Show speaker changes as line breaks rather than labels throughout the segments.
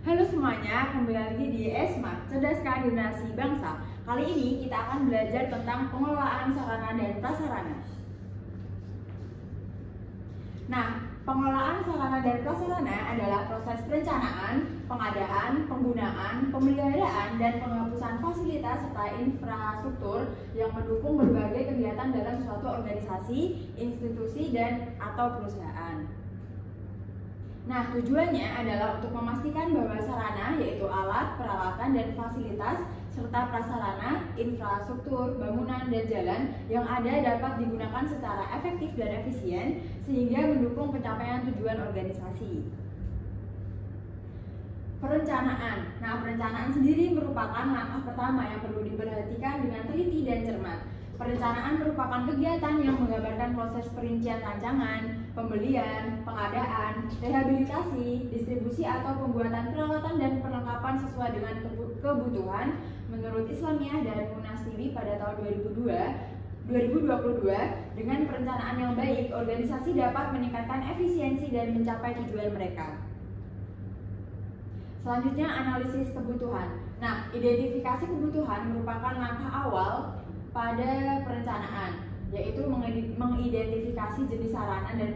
Halo semuanya, kembali lagi di Smart, Cerdaskan Generasi Bangsa. Kali ini kita akan belajar tentang pengelolaan sarana dan prasarana. Nah, pengelolaan sarana dan prasarana adalah proses perencanaan, pengadaan, penggunaan, pemeliharaan, dan penghapusan fasilitas serta infrastruktur yang mendukung berbagai kegiatan dalam suatu organisasi, institusi, dan atau perusahaan. Nah, tujuannya adalah untuk memastikan bahwa sarana, yaitu alat, peralatan, dan fasilitas, serta prasarana, infrastruktur, bangunan, dan jalan yang ada dapat digunakan secara efektif dan efisien, sehingga mendukung pencapaian tujuan organisasi. Perencanaan. Nah, perencanaan sendiri merupakan langkah pertama yang perlu diperhatikan dengan teliti dan cermat. Perencanaan merupakan kegiatan yang menggambarkan proses perincian rancangan, pembelian, pengadaan, rehabilitasi, distribusi atau pembuatan peralatan dan perlengkapan sesuai dengan kebutuhan menurut Islamiyah dan Munas TV pada tahun 2022. Dengan perencanaan yang baik, organisasi dapat meningkatkan efisiensi dan mencapai tujuan mereka. Selanjutnya, analisis kebutuhan. Nah, identifikasi kebutuhan merupakan langkah awal pada perencanaan, yaitu mengidentifikasi jenis sarana dan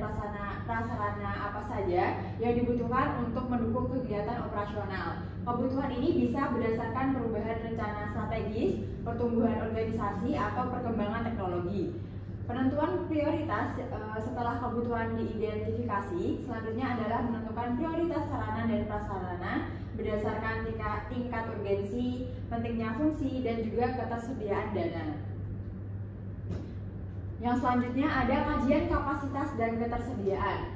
prasarana apa saja yang dibutuhkan untuk mendukung kegiatan operasional. Kebutuhan ini bisa berdasarkan perubahan rencana strategis, pertumbuhan organisasi, atau perkembangan teknologi. Penentuan prioritas setelah kebutuhan diidentifikasi, selanjutnya adalah menentukan prioritas sarana dan prasarana berdasarkan tingkat urgensi, pentingnya fungsi, dan juga ketersediaan dana. Yang selanjutnya ada kajian kapasitas dan ketersediaan.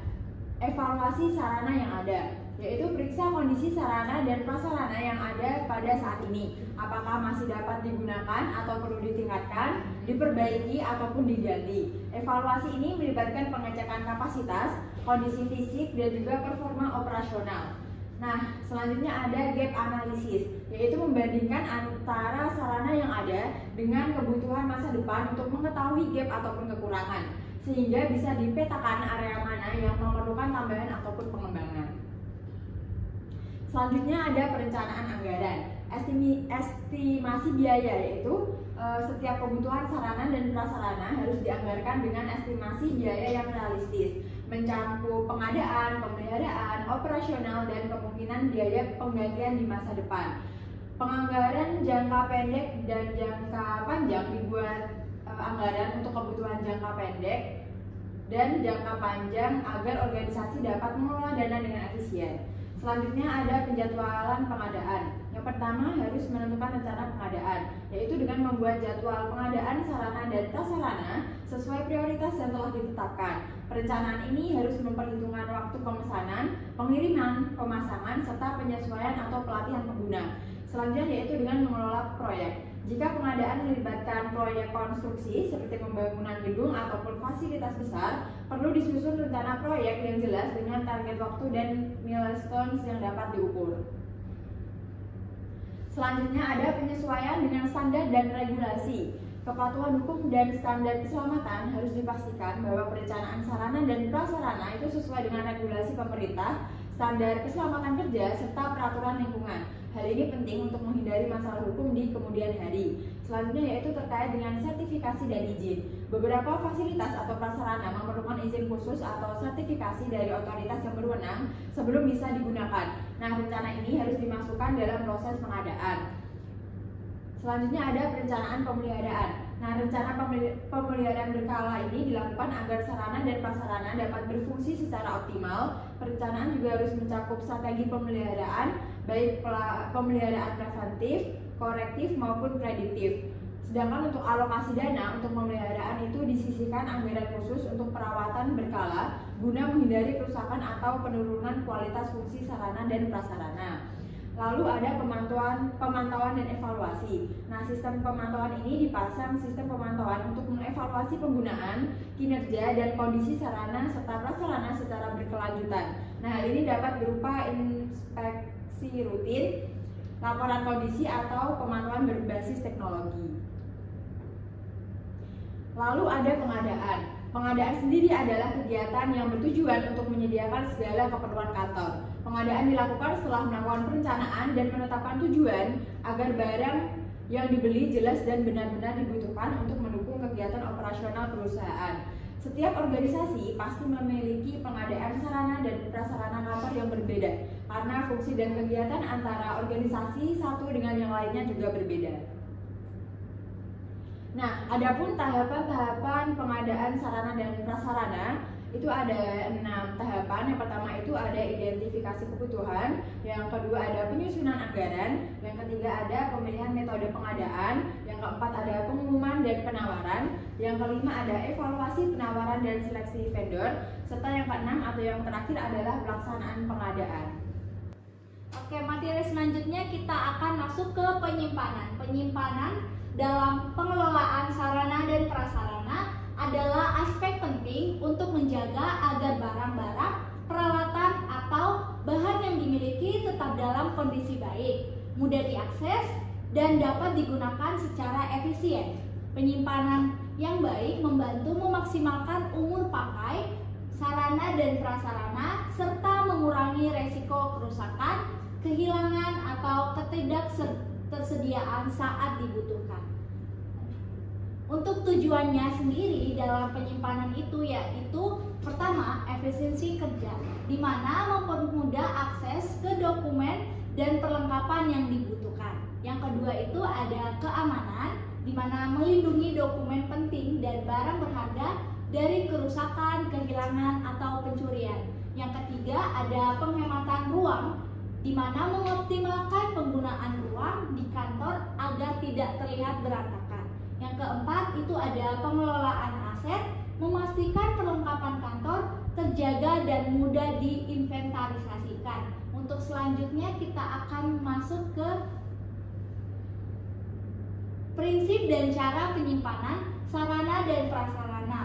Evaluasi sarana yang ada, yaitu periksa kondisi sarana dan prasarana yang ada pada saat ini. Apakah masih dapat digunakan atau perlu ditingkatkan, diperbaiki, ataupun diganti. Evaluasi ini melibatkan pengecekan kapasitas, kondisi fisik, dan juga performa operasional. Nah, selanjutnya ada gap analisis, yaitu membandingkan antara sarana yang ada dengan kebutuhan masa depan untuk mengetahui gap ataupun kekurangan, sehingga bisa dipetakan area mana yang memerlukan tambahan ataupun pengembangan. Selanjutnya ada perencanaan anggaran. Estimasi biaya, yaitu setiap kebutuhan sarana dan prasarana harus dianggarkan dengan estimasi biaya yang realistis, mencakup pengadaan, pemeliharaan, operasional, dan kemungkinan biaya penggantian di masa depan. Penganggaran jangka pendek dan jangka panjang dibuat anggaran untuk kebutuhan jangka pendek dan jangka panjang agar organisasi dapat mengelola dana dengan efisien. Selanjutnya ada penjadwalan pengadaan. Yang pertama harus menentukan rencana pengadaan, yaitu dengan membuat jadwal pengadaan sarana dan prasarana sesuai prioritas yang telah ditetapkan. Perencanaan ini harus memperhitungkan waktu pemesanan, pengiriman, pemasangan, serta penyesuaian atau pelatihan pengguna. Selanjutnya yaitu dengan mengelola proyek. Jika pengadaan melibatkan proyek konstruksi seperti pembangunan gedung ataupun fasilitas besar, perlu disusun rencana proyek yang jelas dengan target waktu dan milestones yang dapat diukur. Selanjutnya ada penyesuaian dengan standar dan regulasi. Kepatuhan hukum dan standar keselamatan harus dipastikan bahwa perencanaan sarana dan prasarana itu sesuai dengan regulasi pemerintah, standar keselamatan kerja, serta peraturan lingkungan. Hal ini penting untuk menghindari masalah hukum di kemudian hari. Selanjutnya yaitu terkait dengan sertifikasi dan izin. Beberapa fasilitas atau prasarana memerlukan izin khusus atau sertifikasi dari otoritas yang berwenang sebelum bisa digunakan. Nah, rencana ini harus dimasukkan dalam proses pengadaan. Selanjutnya ada perencanaan pemeliharaan. Nah, rencana pemeliharaan berkala ini dilakukan agar sarana dan prasarana dapat berfungsi secara optimal. Perencanaan juga harus mencakup strategi pemeliharaan, baik pemeliharaan preventif, korektif, maupun prediktif. Sedangkan untuk alokasi dana untuk pemeliharaan itu disisihkan anggaran khusus untuk perawatan berkala guna menghindari kerusakan atau penurunan kualitas fungsi sarana dan prasarana. Lalu ada pemantauan dan evaluasi. Nah, sistem pemantauan ini dipasang sistem pemantauan untuk mengevaluasi penggunaan, kinerja, dan kondisi sarana serta prasarana secara berkelanjutan. Nah, hal ini dapat berupa inspeksi rutin, laporan kondisi, atau pemantauan berbasis teknologi. Lalu ada pengadaan. Pengadaan sendiri adalah kegiatan yang bertujuan untuk menyediakan segala keperluan kantor. Pengadaan dilakukan setelah melakukan perencanaan dan penetapan tujuan agar barang yang dibeli jelas dan benar-benar dibutuhkan untuk mendukung kegiatan operasional perusahaan. Setiap organisasi pasti memiliki pengadaan sarana dan prasarana kantor yang berbeda karena fungsi dan kegiatan antara organisasi satu dengan yang lainnya juga berbeda. Nah, adapun tahapan-tahapan pengadaan sarana dan prasarana itu ada 6 tahapan. Yang pertama itu ada identifikasi kebutuhan, yang kedua ada penyusunan anggaran, yang ketiga ada pemilihan metode pengadaan, yang keempat ada pengumuman dan penawaran, yang kelima ada evaluasi penawaran dan seleksi vendor, serta yang keenam atau yang terakhir adalah pelaksanaan pengadaan.
Oke, materi selanjutnya kita akan masuk ke penyimpanan. Penyimpanan dalam pengelolaan sarana dan prasarana adalah aspek penting untuk menjaga agar barang-barang, peralatan, atau bahan yang dimiliki tetap dalam kondisi baik, mudah diakses, dan dapat digunakan secara efisien. Penyimpanan yang baik membantu memaksimalkan umur pakai sarana dan prasarana serta mengurangi resiko kerusakan, kehilangan, atau ketidaktersediaan saat dibutuhkan. Untuk tujuannya sendiri dalam penyimpanan itu yaitu pertama, efisiensi kerja, di mana mempermudah akses ke dokumen dan perlengkapan yang dibutuhkan. Yang kedua itu ada keamanan, di mana melindungi dokumen penting dan barang berharga dari kerusakan, kehilangan, atau pencurian. Yang ketiga ada penghematan ruang, di mana mengoptimalkan penggunaan ruang di kantor agar tidak terlihat berantakan. Yang keempat itu ada pengelolaan aset, memastikan perlengkapan kantor terjaga dan mudah diinventarisasikan. Untuk selanjutnya kita akan masuk ke prinsip dan cara penyimpanan sarana dan prasarana.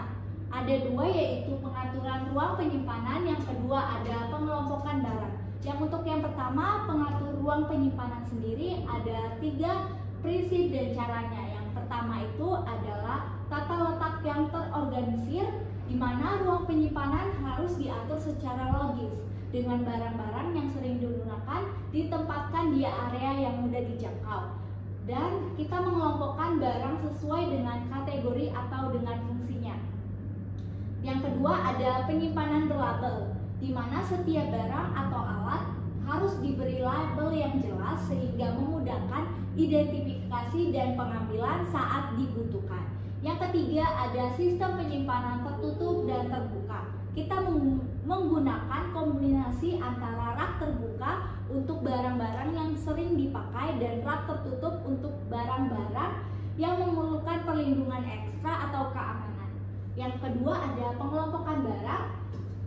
Ada dua, yaitu pengaturan ruang penyimpanan, yang kedua ada pengelompokan barang. Yang untuk yang pertama, pengatur ruang penyimpanan sendiri ada 3 prinsip dan caranya. Yang pertama itu adalah tata letak yang terorganisir, di mana ruang penyimpanan harus diatur secara logis dengan barang-barang yang sering digunakan ditempatkan di area yang mudah dijangkau. Dan kita mengelompokkan barang sesuai dengan kategori atau dengan fungsinya. Yang kedua ada penyimpanan berlabel, di mana setiap barang atau alat harus diberi label yang jelas sehingga memudahkan identifikasi dan pengambilan saat dibutuhkan. Yang ketiga ada sistem penyimpanan tertutup dan terbuka. Kita menggunakan kombinasi antara rak terbuka untuk barang-barang yang sering dipakai dan rak tertutup untuk barang-barang yang memerlukan perlindungan ekstra atau keamanan. Yang kedua ada pengelompokan barang.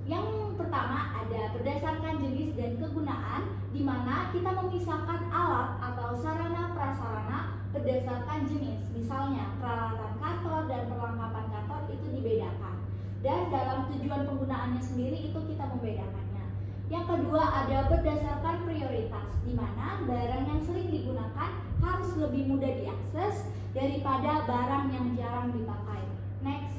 Yang pertama ada berdasarkan jenis dan kegunaan, di mana kita memisahkan alat atau sarana prasarana berdasarkan jenis. Misalnya peralatan kantor dan perlengkapan kantor itu dibedakan, dan dalam tujuan penggunaannya sendiri itu kita membedakannya. Yang kedua ada berdasarkan prioritas, di mana barang yang sering digunakan harus lebih mudah diakses daripada barang yang jarang dipakai. Next.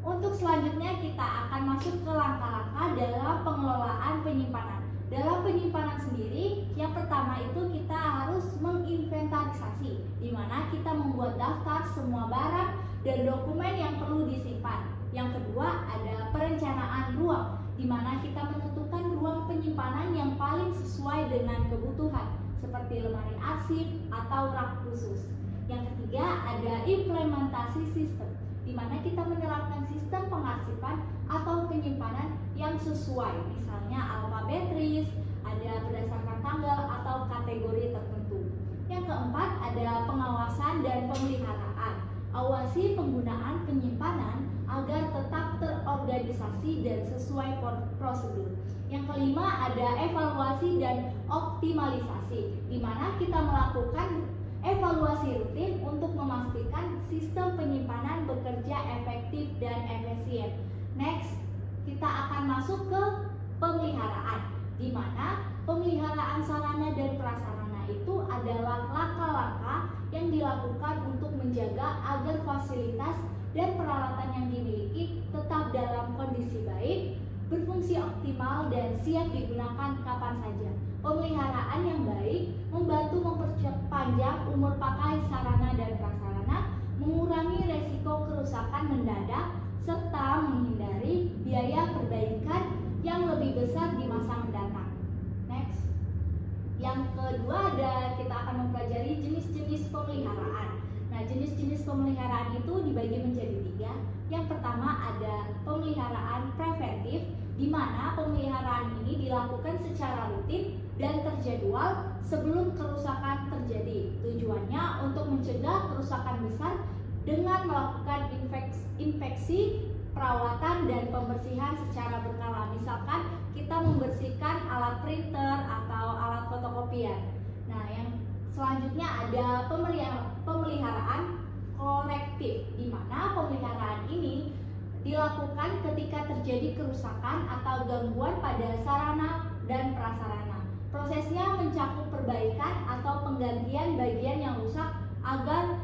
Untuk selanjutnya kita akan masuk ke langkah-langkah dalam pengelolaan penyimpanan. Dalam penyimpanan sendiri, yang pertama itu kita harus menginventarisasi, di mana kita membuat daftar semua barang dan dokumen yang perlu disimpan. Yang kedua ada perencanaan ruang, di mana kita menentukan ruang penyimpanan yang paling sesuai dengan kebutuhan, seperti lemari arsip atau rak khusus. Yang ketiga ada implementasi sistem, di mana kita menerapkan sistem pengarsipan atau penyimpanan yang sesuai, misalnya alfabetris, ada berdasarkan tanggal atau kategori tertentu. Yang keempat ada pengawasan dan pemeliharaan. Awasi penggunaan penyimpanan agar tetap terorganisasi dan sesuai prosedur. Yang kelima ada evaluasi dan optimalisasi, di mana kita melakukan evaluasi rutin untuk memastikan sistem penyimpanan bekerja efektif dan efisien. Next, kita akan masuk ke pemeliharaan, di mana pemeliharaan sarana dan prasarana itu adalah langkah-langkah yang dilakukan untuk menjaga agar fasilitas dan peralatan yang dimiliki tetap dalam kondisi baik, berfungsi optimal dan siap digunakan kapan saja. Pemeliharaan yang baik membantu memperpanjang umur pakai sarana dan prasarana, mengurangi resiko kerusakan mendadak, serta menghindari biaya perbaikan yang lebih besar di masa mendatang. Next. Yang kedua kita akan mempelajari jenis-jenis pemeliharaan. Nah, jenis-jenis pemeliharaan itu dibagi menjadi 3. Yang pertama ada pemeliharaan preventif, di mana pemeliharaan ini dilakukan secara rutin dan terjadwal sebelum kerusakan terjadi. Tujuannya untuk mencegah kerusakan besar dengan melakukan inspeksi, perawatan, dan pembersihan secara berkala. Misalkan kita membersihkan alat printer atau alat fotokopian. Nah, yang selanjutnya ada pemeliharaan korektif, di mana pemeliharaan ini dilakukan ketika terjadi kerusakan atau gangguan pada sarana dan prasarana. Prosesnya mencakup perbaikan atau penggantian bagian yang rusak agar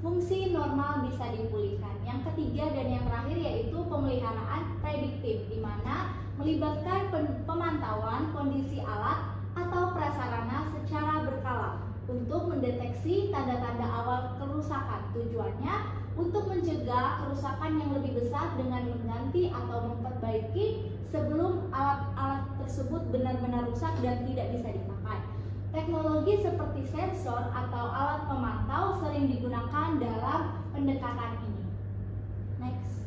fungsi normal bisa dipulihkan. Yang ketiga dan yang terakhir yaitu pemeliharaan prediktif, di mana melibatkan pemantauan kondisi alat atau prasarana secara berkala untuk mendeteksi tanda-tanda awal kerusakan. Tujuannya untuk mencegah kerusakan yang lebih besar dengan mengganti atau memperbaiki sebelum alat-alat tersebut benar-benar rusak dan tidak bisa dipakai. Teknologi seperti sensor atau alat pemantau sering digunakan dalam pendekatan ini. Next.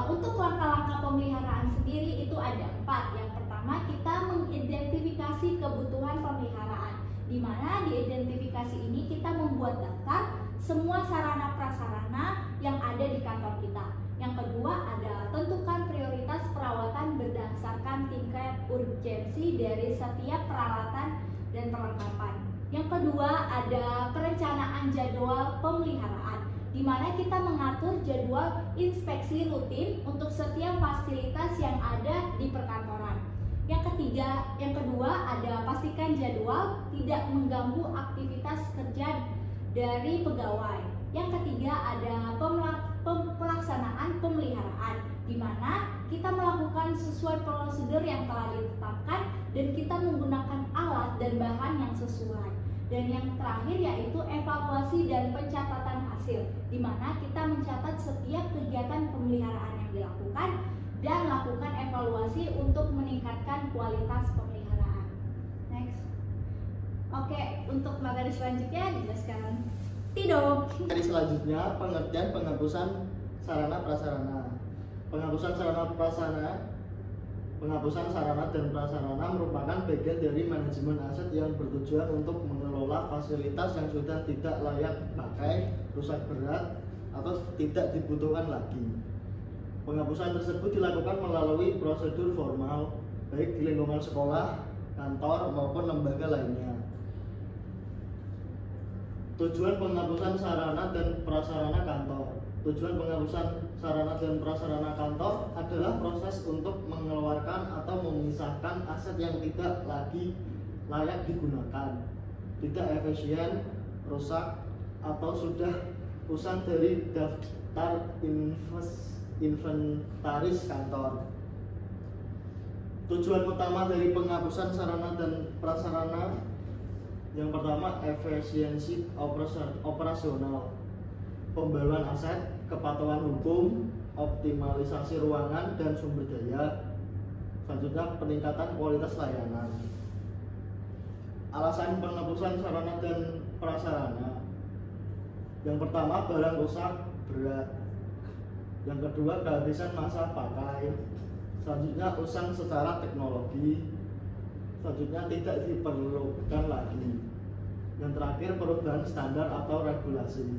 Untuk langkah-langkah pemeliharaan sendiri itu ada 4. Yang pertama, kita mengidentifikasi kebutuhan pemeliharaan, di mana di identifikasi ini kita membuat daftar semua sarana prasarana yang ada di kantor kita. Yang kedua ada tentukan prioritas perawatan berdasarkan tingkat urgensi dari setiap peralatan dan perlengkapan. Yang kedua ada perencanaan jadwal pemeliharaan, di mana kita mengatur jadwal inspeksi rutin untuk setiap fasilitas yang ada di perkantoran. Yang kedua ada pastikan jadwal tidak mengganggu aktivitas kerja dari pegawai. Yang ketiga ada pelaksanaan pemeliharaan, di mana kita melakukan sesuai prosedur yang telah ditetapkan dan kita menggunakan alat dan bahan yang sesuai. Dan yang terakhir yaitu evaluasi dan pencatatan hasil, di mana kita mencatat setiap kegiatan pemeliharaan yang dilakukan dan lakukan evaluasi untuk meningkatkan kualitas pemeliharaan. Next. Oke, untuk materi selanjutnya dijelaskan Tido.
Materi selanjutnya pengertian penghapusan sarana prasarana. Penghapusan sarana dan prasarana merupakan bagian dari manajemen aset yang bertujuan untuk mengelola fasilitas yang sudah tidak layak pakai, rusak berat, atau tidak dibutuhkan lagi. Penghapusan tersebut dilakukan melalui prosedur formal, baik di lingkungan sekolah, kantor, maupun lembaga lainnya. Tujuan penghapusan sarana dan prasarana kantor. Tujuan penghapusan sarana dan prasarana kantor adalah proses untuk mengeluarkan atau memisahkan aset yang tidak lagi layak digunakan, tidak efisien, rusak, atau sudah usang dari daftar inventaris kantor. Tujuan utama dari penghapusan sarana dan prasarana yang pertama, efisiensi operasional, pembaruan aset, kepatuhan hukum, optimalisasi ruangan dan sumber daya. Selanjutnya, peningkatan kualitas layanan. Alasan penghapusan sarana dan prasarana. Yang pertama, barang rusak berat. Yang kedua, kehabisan masa pakai. Selanjutnya, usang secara teknologi. Selanjutnya, tidak diperlukan lagi. Yang terakhir, perubahan standar atau regulasi.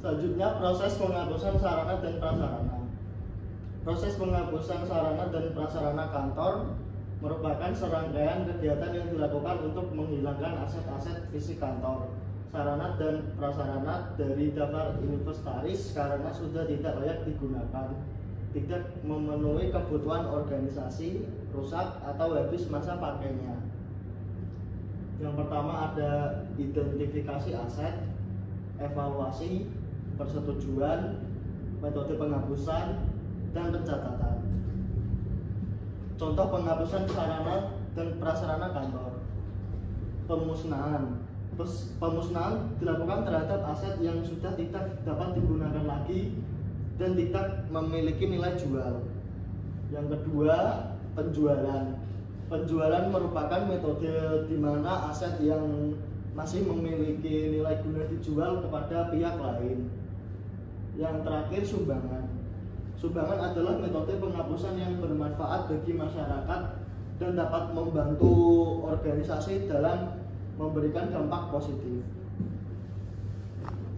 Selanjutnya, proses penghapusan sarana dan prasarana. Proses penghapusan sarana dan prasarana kantor merupakan serangkaian kegiatan yang dilakukan untuk menghilangkan aset-aset fisik kantor, sarana dan prasarana dari daftar inventaris karena sudah tidak layak digunakan, tidak memenuhi kebutuhan organisasi, rusak, atau habis masa pakainya. Yang pertama ada identifikasi aset, evaluasi, persetujuan, metode penghapusan, dan pencatatan. Contoh penghapusan sarana dan prasarana kantor. Pemusnahan. Pemusnahan dilakukan terhadap aset yang sudah tidak dapat digunakan lagi dan tidak memiliki nilai jual. Yang kedua, penjualan. Penjualan merupakan metode di mana aset yang masih memiliki nilai guna dijual kepada pihak lain. Yang terakhir, sumbangan. Sumbangan adalah metode penghapusan yang bermanfaat bagi masyarakat dan dapat membantu organisasi dalam memberikan dampak positif.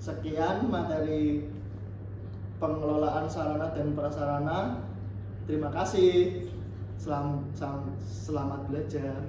Sekian materi pengelolaan sarana dan prasarana. Terima kasih. Selamat belajar.